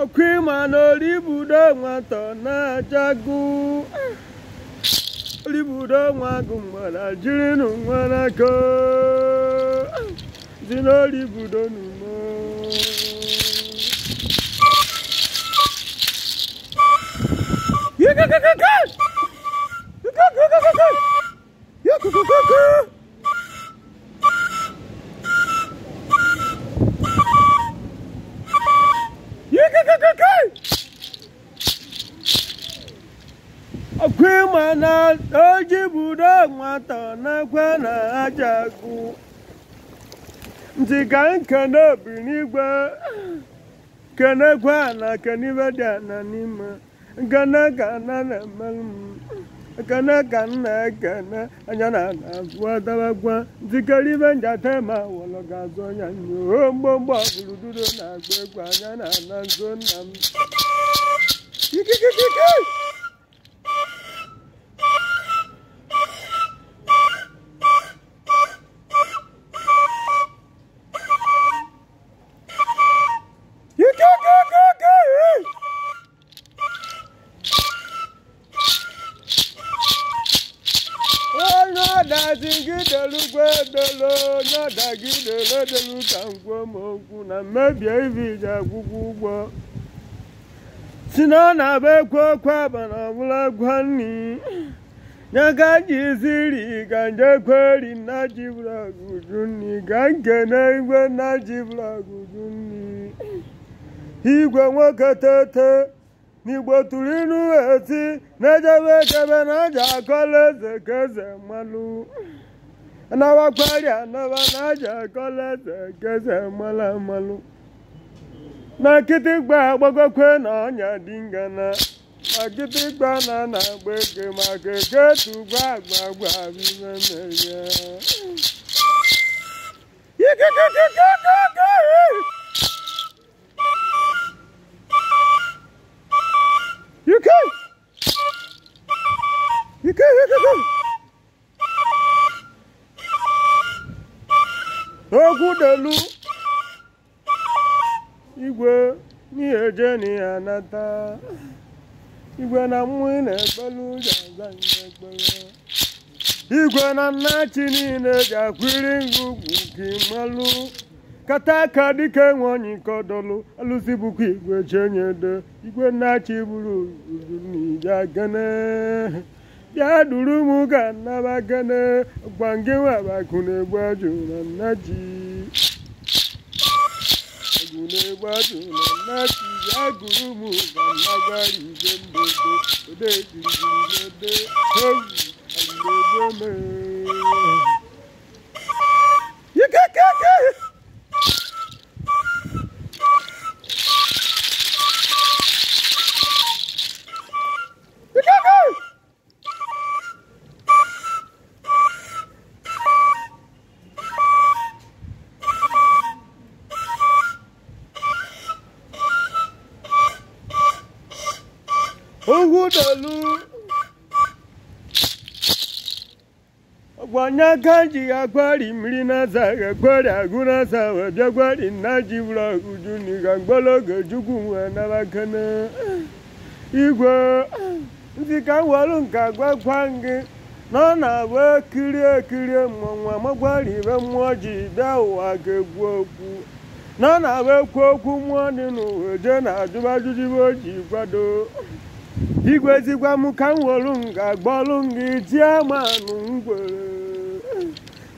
Okwima no libudo nwato na jagu libudo nwagu mwana jiri nu mwana ko zino libudo numo Okwima na ojibudo nwata na kwa na ajagu ntika nkana binigwe kana kwa na kaniba dana nima kana kana na malum kana kana kana anyana na fuata kwa ntikali banja tema wolo gazo nyanyo mbombo bulududo na gbe kwa anyana na nzonam Sinona bekwo kwa bana bula gwani nyaga jiziri ganje kweli na jibla guduni gange na igwe na jibla guduni igwe nwokatete n'igbo tulinu eti nejabe kebe na jakole zekeze malu na wakwari anaba na jakole zekeze mala malu na kitigba gbagokwe na onya dingana na kitigba na gbege ma keke tugba gbagba bimemeye You can. Ogudelu igwe ni eje ni anata igwe na mwine belu jaza nyegbele igwe na nachi ni ne jakwiri ngugu kimalu kataka dike nwonyi kodolu alusibuku igwe chenyede igwe nachi buru ni jagane ya duru mu kana bagane gwangewa bakune gbaju na nachi agune gbaju na nachi ya guru mu kana gari jembe de de agune yekekeke Ogudelu Gwanya kanji akwari mlina zaga kwari aguna sawa jagwari naji vla ujuni gangbolo gejugu na bakana igwe nzika walu nkagwa kwangi na we kirie mwa magwari be moji dawa gegwoku na we kwoku mwani no je na ajubajuji boji kwado igwe zigwa mu kan wolu nga gbolu ngi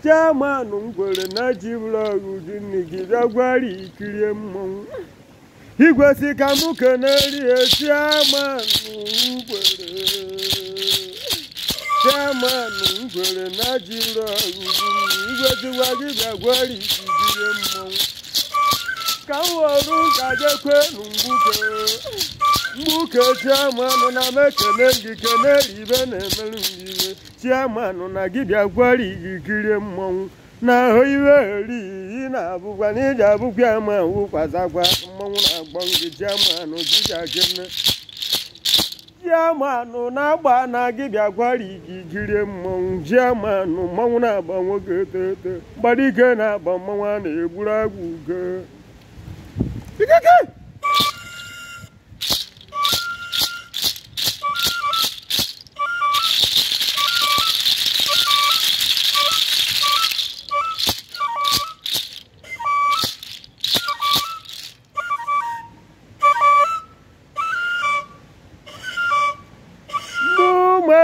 jamanu ngwere na jiblo ujuni gidagwari kirie mmon igwe sika mu keneri jamanu ngwere na jiblo ujuni igwe zigwa gidagwari kirie mmon kan wolu nga je kwenu mbuke chiamanu na mekene ngikene bene melungiwe chiamanu na gibia gwari gikirie mmọnwụ na hoiweri na abugwa ni ja bugwa ma wu kwazagwa mmọnwụ na gbongi chiamanu gija gene Chiamanụ na-agba na gị bịakwara ikikere mmọnwụ Chiamanụ mmanwụ na-agba nwoke tete Mgbadike na-agba mmanwụ a na-egburu agwụ ugo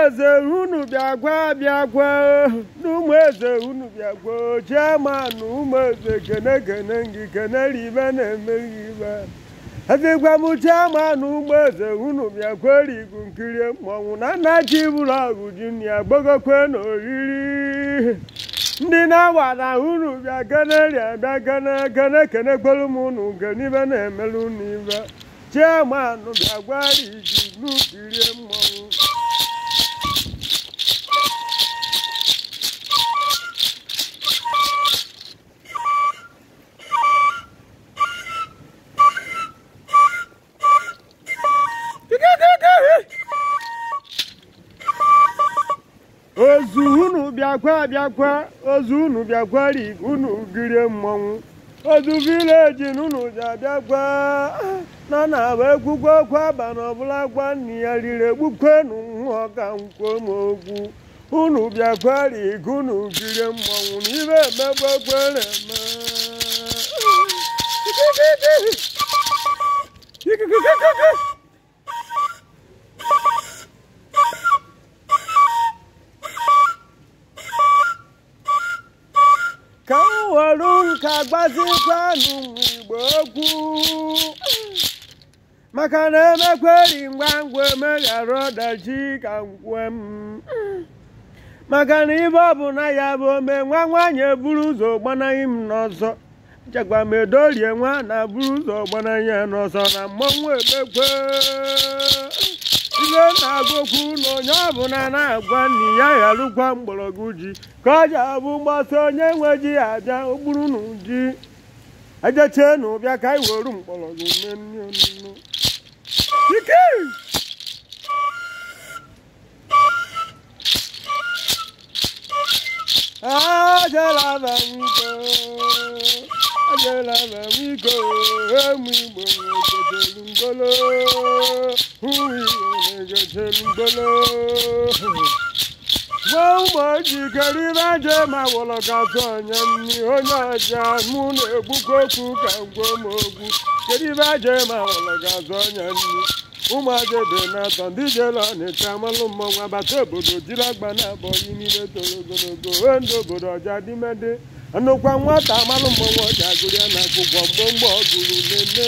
Eze unu bịakwa n'ụmụ eze unu bịakwa Chiamanụ ụmụ eze kene gị kenere ibe na-emeghị ibe ezigwa m Chiamanụ ụmụ eze unu bịakwa rigu nkiri mmọnwụ na nna chi bụrụ ọgụ ji ya gbagokwe n'oriri ndị na-awa na unu bịa keneri abịa kene kwelu m unu nke n'ibe na-emelu unu ibe Chiamanụ bịakwa rigi n'ukiri mmọnwụ ozu unu bịakwa ozu unu bịakwari unu girie mmọnwụ ozu vileji unu ji abịakwa na na-agba ekwukwe okwu abalị ọbụla gwa nne ya riri egbukwenu nwa ka nkwomokwu unu bịakwari unu girie mmọnwụ na ibe emegbekwere eme ka m were nka gbazikwanụ Igbo okwu maka na emekweri ngwangwa emeghara ọdachi ka nkwe m maka na ibe ọbụla ya bụ ome nwa nwaanyị eburu ụzọ gbanaghị m n'ọzọ chekwa m edorie nwa na buru ụzọ gbanaghị ya n'ọzọ na mmọnwụ emekwe ihe na-agụkwu na onye ọbụla na-agwa nne ya gharụkwa mgbọrọgwụ ji ka ọ ji abụ mgbasa onye nwe ji abịa ogburu na ji ejechee na ụbịa ka anyị weru mgbọrọgwụ mennu ike ajela bamiko emu Igbo na-egotere ngolo gwa ụmụoji keribe aje ma wụlọ ga-azụ onye nni onye ọja mụ na-egbukwa okwu ka ngwomogwu keribe aje ma wụlọ ga-azụ onye nni ụmụajebe na-atọ ndị jela Ọnịcha amalụ mmọnwụ agbata obodo jiri agba na-abọghị niile toro ogologo ndị obodo ọja dịmede anụkwa nwata amalụ mmọnwụ ọja gụrụ ya na akwụkwọ mgbomgbe ọ gụrụ nene